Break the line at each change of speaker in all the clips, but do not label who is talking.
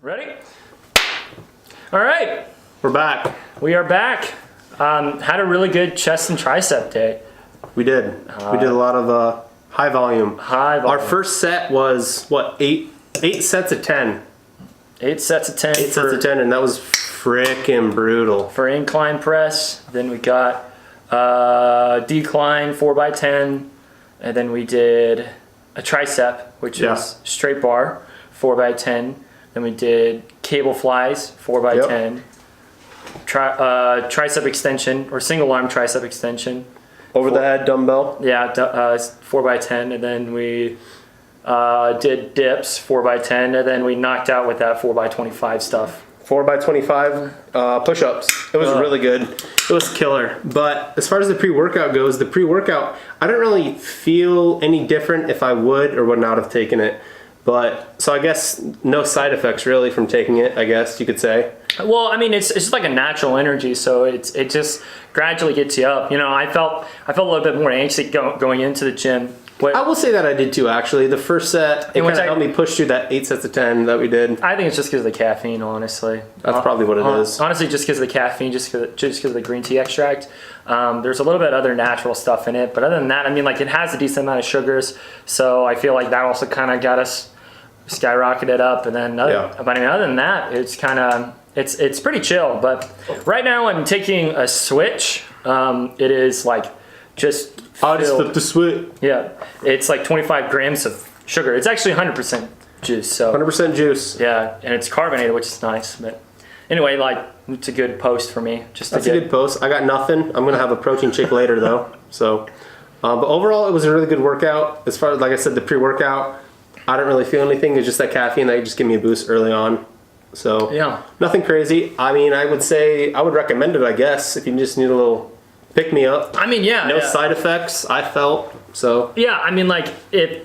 Ready? All right.
We're back.
We are back. Had a really good chest and tricep day.
We did. We did a lot of high volume. Our first set was, what, eight sets of 10.
8 sets of 10.
8 sets of 10, and that was frickin' brutal.
For incline press. Then we got decline 4x10. And then we did a tricep, which is straight bar, 4x10. Then we did cable flies, 4x10. Tricep extension, or single arm tricep extension.
Over the head dumbbell.
Yeah, 4x10. And then we did dips, 4x10. And then we knocked out with that 4x25 stuff.
4x25 push-ups. It was really good. It was killer. But as far as the pre-workout goes, I don't really feel any different if I would or would not have taken it. But so I guess no side effects really from taking it, I guess you could say.
Well, I mean, it's just like a natural energy, so it just gradually gets you up. You know, I felt a little bit more anxious going into the gym.
I will say that I did too, actually. The first set, it kind of helped me push through that 8 sets of 10 that we did.
I think it's just because of the caffeine, honestly.
That's probably what it is.
Honestly, just because of the caffeine, just because of the green tea extract. There's a little bit of other natural stuff in it, but other than that, I mean, like, it has a decent amount of sugars, so I feel like that also kind of got us skyrocketed up. And then, but I mean, other than that, it's kind of it's pretty chill. But right now, I'm taking a switch. It is like just.
I just flipped the switch.
Yeah, it's like 25 grams of sugar. It's actually 100% juice. So
100% juice.
Yeah, and it's carbonated, which is nice. But anyway, like, it's a good post for me.
That's a good post. I got nothing. I'm gonna have a protein shake later though. So, but overall, it was a really good workout. As far as, like I said, the pre-workout, I didn't really feel anything. It's just that caffeine that just gave me a boost early on. So
yeah,
nothing crazy. I mean, I would recommend it, I guess, if you just need a little pick me up.
I mean, yeah.
No side effects, I felt. So
yeah, I mean, like,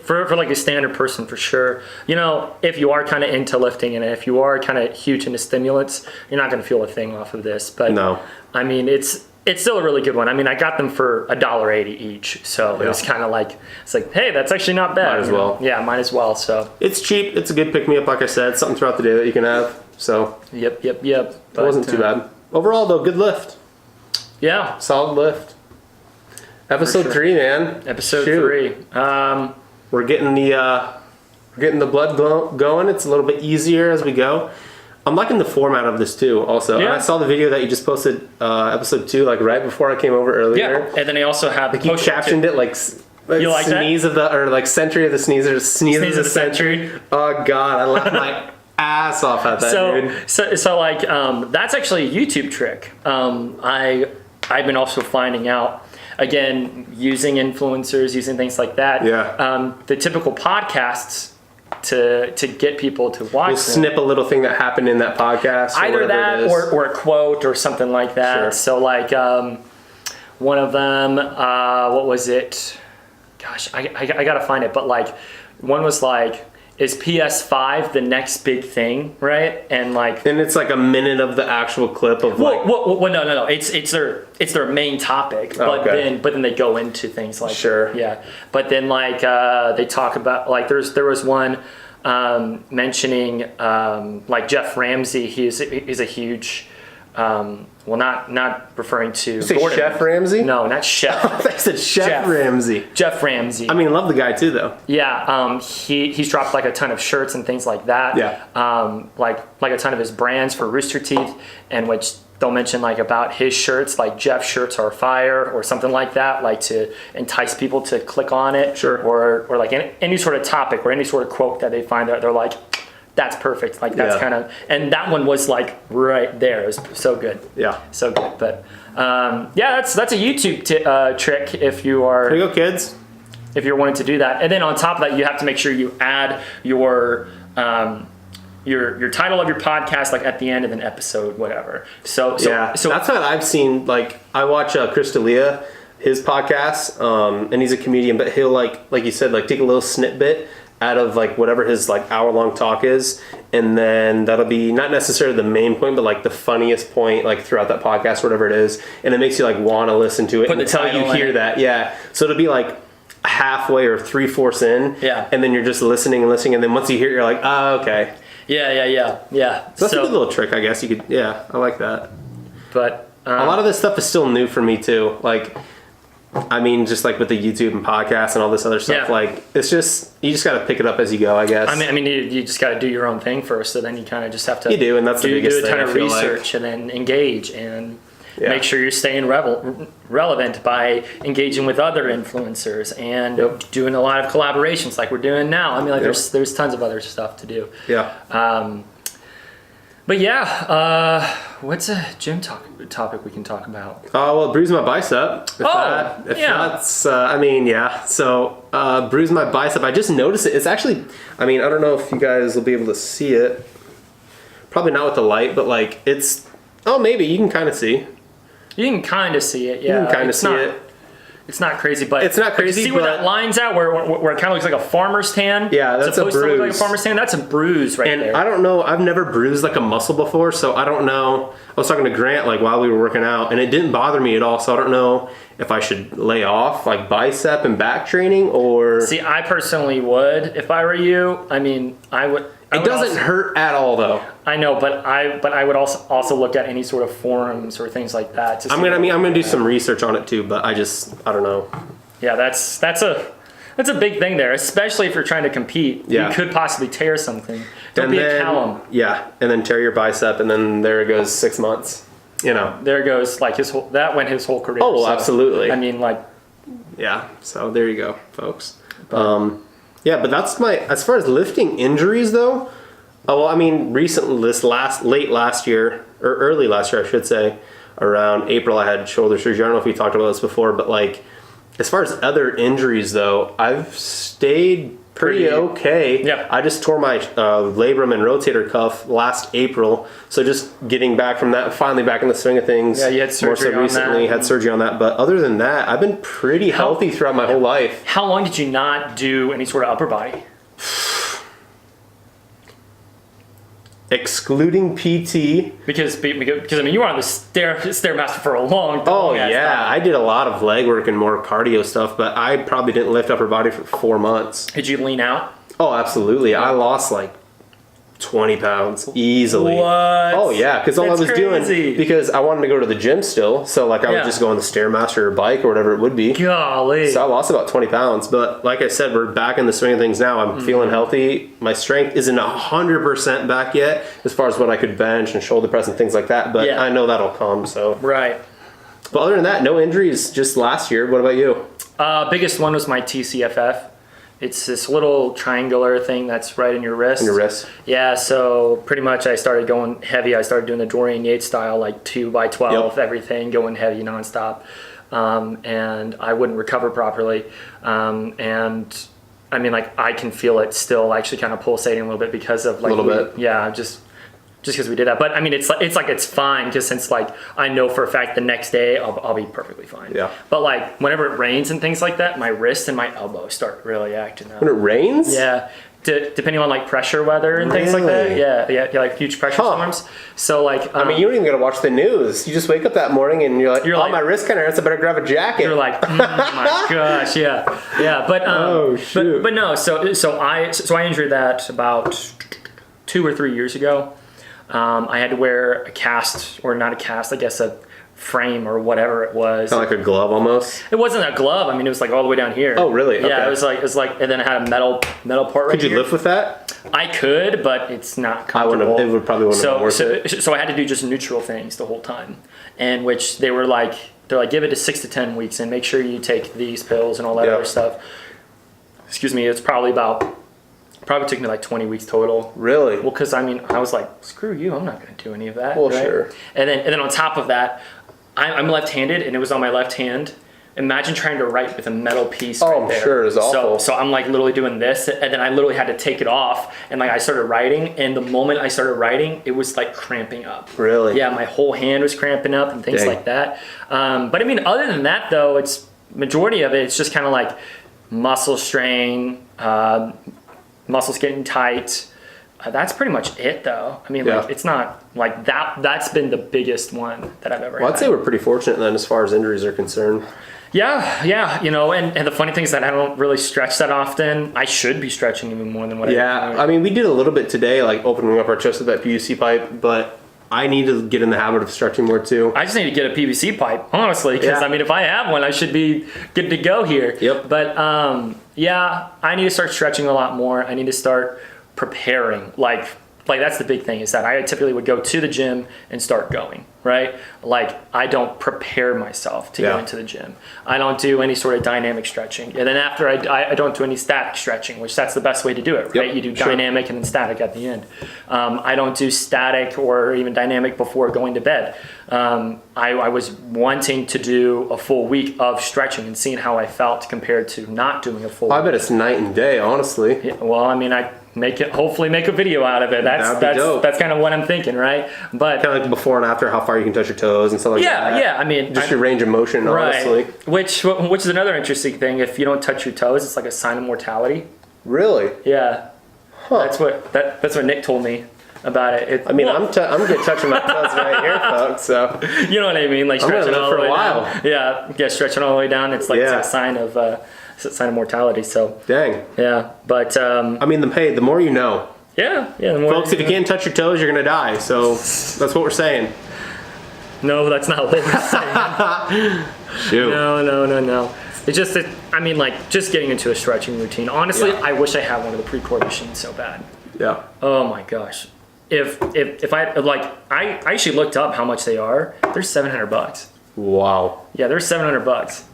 for like a standard person, for sure. You know, if you are kind of into lifting and if you are kind of huge into stimulants, you're not going to feel a thing off of this. But
no,
I mean, it's still a really good one. I mean, I got them for $1.80 each, so it was kind of like, it's like, hey, that's actually not bad.
Might as well.
Yeah, might as well. So
it's cheap. It's a good pick me up, like I said. Something throughout the day that you can have. So
yep.
It wasn't too bad. Overall, though, good lift.
Yeah,
solid lift. Episode 3, man.
Episode 3.
We're getting the blood going. It's a little bit easier as we go. I'm liking the format of this too. Also, and I saw the video that you just posted, episode 2, like right before I came over earlier.
Yeah, and then I also have
like you captioned it like
you like
sneeze
that?
Of the or like century of the sneezer, sneeze of the century. Oh God, I laughed my ass off at that, dude.
So like that's actually a YouTube trick. I've been also finding out, again, using influencers, using things like that.
Yeah.
The typical podcasts to get people to watch.
We'll snip a little thing that happened in that podcast.
Either that or a quote or something like that.
Sure.
So like one of them, what was it? Gosh, I gotta find it. But like one was like, is PS5 the next big thing, right? And like,
and it's like a minute of the actual clip of like.
Well, no. It's their main topic, but then they go into things like yeah. But then like they talk about like there was one mentioning like Jeff Ramsey. He's a huge. Well, not referring to
you say Gordon. Chef Ramsay?
No, not Chef.
I said Chef Ramsay.
Jeff Ramsey.
I mean, love the guy too, though.
Yeah, he's dropped like a ton of shirts and things like that.
Yeah.
Like a ton of his brands for Rooster Teeth, and which they'll mention like about his shirts, like Jeff's shirts are fire or something like that, like to entice people to click on it.
Sure.
Or like any sort of topic or any sort of quote that they find that they're like, that's perfect. Like that's kind of, and that one was like right there. It was so good.
Yeah.
So good. But yeah, that's a YouTube trick if you are.
There you go, kids.
If you're wanting to do that, and then on top of that, you have to make sure you add your title of your podcast like at the end of an episode, whatever. So that's
what I've seen. Like I watch Chris D'Elia, his podcast, and he's a comedian, but he'll like you said, like take a little snippet out of like whatever his like hour-long talk is, and then that'll be not necessarily the main point, but like the funniest point like throughout that podcast, whatever it is, and it makes you like want to listen to it until you hear that. Yeah, so it'll be like halfway or 3/4 in, and then you're just listening, and then once you hear it, you're like, oh, okay.
Yeah.
So that's a good little trick, I guess. You could, yeah, I like that.
But
A lot of this stuff is still new for me too. Like, I mean, just like with the YouTube and podcasts and all this other stuff,
Yeah.
like it's just you just got to pick it up as you go, I guess.
I mean, you just got to do your own thing first, so then you kind of just have to.
You do, and that's the biggest
do a ton
thing,
of
I feel like.
research and then engage and
Yeah.
make sure you're staying relevant by engaging with other influencers and
Yep.
doing a lot of collaborations like we're doing now. I mean, like
Yep.
there's tons of other stuff to do.
Yeah.
But yeah, what's a gym topic we can talk about?
Oh well, bruise my bicep. If
Oh, yeah.
That's, I mean, yeah. So, bruise my bicep. I just noticed it. It's actually, I mean, I don't know if you guys will be able to see it. Probably not with the light, but like it's. Oh, maybe you can kind of see.
You can kind of see it. Yeah,
You can kind of
It's
see
not-
it.
It's not crazy, but
It's not crazy,
You see where
but-
that line's at, where it kind of looks like a farmer's tan.
Yeah, that's a
supposed to look like a
bruise.
farmer's tan. That's a bruise right
And
there.
I don't know. I've never bruised like a muscle before, so I don't know. I was talking to Grant like while we were working out, and it didn't bother me at all. So I don't know if I should lay off like bicep and back training or.
See, I personally would if I were you. I mean, I would.
It doesn't hurt at all though.
I know, but I would also look at any sort of forums or things like that. To see
I'm gonna do some research on it too, but I don't know.
Yeah, that's a big thing there, especially if you're trying to compete.
Yeah.
You could possibly tear something. Don't
And
be
then,
a Callum.
Yeah, and then tear your bicep, and then there it goes 6 months. You know.
There goes like his whole career.
Oh, well, absolutely.
I mean, like,
Yeah. So there you go, folks. Yeah, but that's as far as lifting injuries though. Oh, well, I mean, recently, late last year, or early last year, I should say, around April, I had shoulder surgery. I don't know if we talked about this before, but like, as far as other injuries though, I've stayed pretty okay.
Yeah.
I just tore my labrum and rotator cuff last April, so just getting back from that, finally back in the swing of things.
Yeah, you had surgery on that.
Had surgery on that, but other than that, I've been pretty healthy throughout my whole life.
how long did you not do any sort of upper body?
Excluding PT.
Because I mean, you were on the stairmaster for a long time.
Oh yeah, I did a lot of leg work and more cardio stuff, but I probably didn't lift upper body for 4 months.
Did you lean out?
Oh, absolutely. I lost like 20 pounds easily.
What?
Oh yeah, because all I
That's
was
crazy.
doing, because I wanted to go to the gym still, so like I
Yeah.
would just go on the Stairmaster or bike or whatever it would be.
Golly.
So I lost about 20 pounds, but like I said, we're back in the swing of things now. I'm feeling healthy. My strength isn't 100% back yet as far as what I could bench and shoulder press and things like that, but
Yeah.
I know that'll come. So,
Right.
but other than that, no injuries just last year. What about you?
Biggest one was my TCFF. It's this little triangular thing that's right in your wrist.
Your wrist?
Yeah, so pretty much I started going heavy. I started doing the Dorian Yates style, like 2x12,
Yep.
everything, going heavy nonstop. And I wouldn't recover properly. And I mean, like, I can feel it still actually kind of pulsating a little bit because of like,
A little bit.
Yeah, just because we did that. But I mean, it's fine because since like I know for a fact the next day I'll be perfectly fine.
Yeah.
But like whenever it rains and things like that, my wrist and my elbow start really acting up.
When it rains?
Yeah. Depending on like pressure weather and things like that.
Really?
Yeah, like huge pressure
Huh.
storms. So like,
I mean, you don't even gotta watch the news. You just wake up that morning and you're like,
You're
oh,
like-
my wrist kind of hurts. I better grab a jacket.
you're like, oh my gosh, yeah. But
Oh, shoot.
But no. So I injured that about 2 or 3 years ago. I had to wear a cast, or not a cast, I guess a frame or whatever it was.
Kind of like a glove almost.
It wasn't a glove. I mean, it was like all the way down here.
Oh, really?
Yeah,
Okay.
it was like, and then it had a metal part right
Could you
here.
lift with that?
I could, but it's not
I wouldn't
comfortable.
have- it would probably wouldn't have been worth
so I had to do just neutral things the whole time, and which they're like, give it to 6 to 10 weeks and make sure you take these pills and all that
Yeah.
other stuff. Excuse me, it's probably took me like 20 weeks total.
Really?
Well, because I mean, I was like, screw you, I'm not going to do any of that.
Well,
right?
sure.
And then on top of that, I'm left-handed, and it was on my left hand. Imagine trying to write with a metal piece
Oh,
right
I'm
there.
sure it's awful.
So I'm like literally doing this, and then I literally had to take it off, and like I started writing, and the moment I started writing, it was like cramping up.
Really?
Yeah, my whole hand was cramping up and things
Dang.
like that. But I mean, other than that though, it's majority of it's just kind of like muscle strain, muscles getting tight, That's pretty much it, though. I mean,
Yeah.
like, it's not like that. That's been the biggest one that I've ever
Well,
had.
I'd say we're pretty fortunate then as far as injuries are concerned.
Yeah, you know, and the funny thing is that I don't really stretch that often. I should be stretching even more than what I
Yeah,
do.
I mean, we did a little bit today, like opening up our chest with that PVC pipe, but I need to get in the habit of stretching more too.
I just need to get a PVC pipe, honestly, because
Yeah.
I mean, if I have one, I should be good to go here.
Yep.
But yeah, I need to start stretching a lot more. I need to start preparing. Like that's the big thing, is that I typically would go to the gym and start going, right? Like I don't prepare myself to go
Yeah.
into the gym. I don't do any sort of dynamic stretching. And then after I don't do any static stretching, which that's the best way to do it, right?
Yep,
You do
sure.
dynamic and then static at the end. I don't do static or even dynamic before going to bed. I was wanting to do a full week of stretching and seeing how I felt compared to not doing a full
I
week.
bet it's night and day, honestly.
Yeah, well, I mean, I hopefully make a video out of it.
That'd be dope.
That's kind of what I'm thinking, right? But
Kind of like before and after, how far you can touch your toes and stuff like that.
yeah, I mean,
Just your range of motion, honestly.
right. Which is another interesting thing. If you don't touch your toes, it's like a sign of mortality.
Really?
Yeah,
Huh.
that's what Nick told me about it.
I mean, I'm good touching my toes right here, folks, so.
You know what I mean? Like
I'm gonna
stretching
live
all
for
the
a
way
while.
down. Yeah, stretching all the way down. It's like
Yeah.
it's a sign of mortality. So
Dang.
yeah, but
I mean, the more you know.
yeah. The more
Folks, if you can't touch your toes, you're going to die. So that's what we're saying.
no, that's not what we're saying.
Shoot.
No. It's just that, I mean, like, just getting into a stretching routine. Honestly,
Yeah.
I wish I had one of the Precor machines so bad.
Yeah.
Oh my gosh. If I, like, I actually looked up how much they are. They're $700.
Wow.
Yeah, they're $700.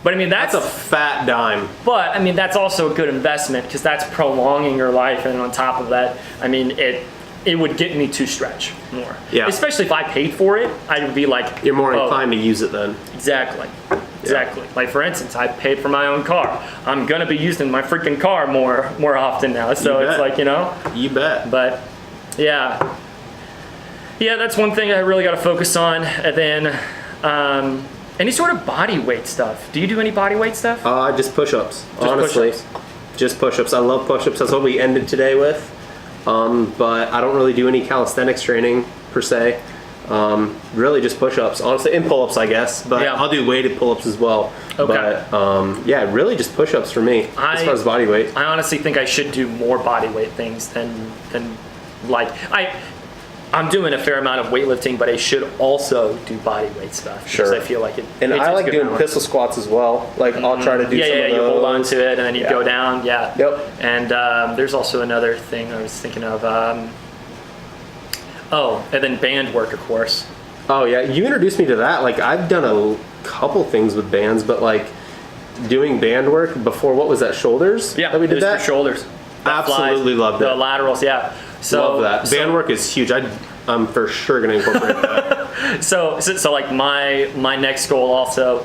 But I mean,
That's a fat dime.
but I mean, that's also a good investment because that's prolonging your life. And on top of that, I mean, it would get me to stretch more.
Yeah.
Especially if I paid for it, I would be like,
You're more
oh,
inclined to use it then.
Exactly. Like for instance, I paid for my own car. I'm gonna be using my freaking car more often now. So
You
it's
bet.
like, you know.
You bet.
But yeah, that's one thing I really got to focus on. And then any sort of body weight stuff. Do you do any body weight stuff?
Just push-ups, honestly.
push-ups.
Just push-ups. I love push-ups. That's what we ended today with. But I don't really do any calisthenics training per se. Really just push-ups, honestly, and pull-ups, I guess. But
Yeah.
I'll do weighted pull-ups as well.
Okay.
But yeah, really just push-ups for me as far as body weight.
I honestly think I should do more body weight things than like I'm doing a fair amount of weightlifting, but I should also do body weight stuff because
Sure.
I feel like it.
And
it's
I like
good
doing
balance.
pistol squats as well. Like I'll try to do some of
Yeah,
those.
you hold on to it and then you
Yeah.
go down. Yeah.
Yep.
And there's also another thing I was thinking of. And then band work, of course.
Oh yeah, you introduced me to that. Like I've done a couple things with bands, but like doing band work before, what was that, shoulders?
Yeah,
that we did
it was
that.
for shoulders. That
Absolutely
flies.
loved
The
it.
laterals, yeah. So
Love that. Band work is huge. I'm for sure gonna incorporate that.
So like my next goal also,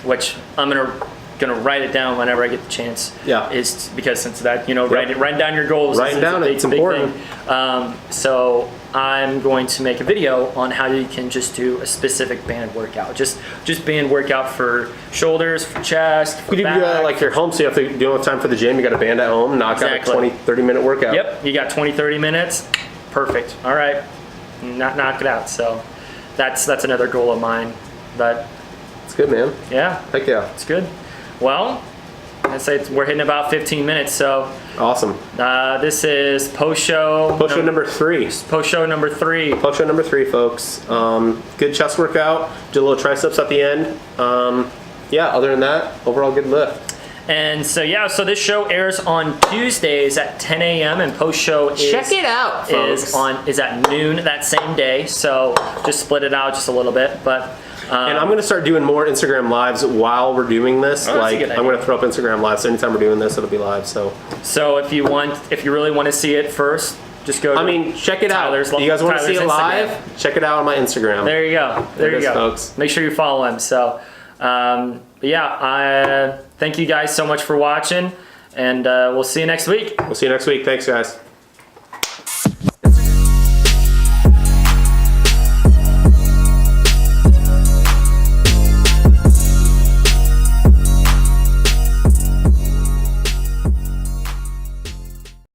which I'm gonna write it down whenever I get the chance.
Yeah.
Is because since that writing down your goals.
Writing
is a
down
big,
it's
big
important.
thing. So I'm going to make a video on how you can just do a specific band workout. Just band workout for shoulders, for chest, for
You do
back.
that like your home, so you have to do all the time for the gym. You got a band at home, knock out
Exactly.
a 20-30 minute workout.
Yep, you got 20-30 minutes. Perfect. All right, knock it out. So that's another goal of mine. But
It's good, man.
yeah,
Heck yeah.
it's good. Well, I'd say we're hitting about 15 minutes. So
Awesome.
this is post show.
Post show number 3.
Post show number 3.
Post show number 3, folks. Good chest workout. Did a little triceps at the end. Yeah, other than that, overall good lift.
And so this show airs on Tuesdays at 10 a.m. and post show
out,
is at noon that same day. So just split it out just a little bit, but.
And I'm going to start doing more Instagram lives while we're doing this.
Oh, that's a
Like
good
I'm going to throw up Instagram lives. So anytime we're doing this, it'll be live. So
if you really want to see it first, just go.
check it out.
Tyler's-
You guys want to see
Tyler's
it live?
Instagram.
Check it out on my Instagram.
There you go. There
it
you
is,
go,
folks.
Make sure you follow him. So, I thank you guys so much for watching, and we'll see you next week.
We'll see you next week. Thanks, guys.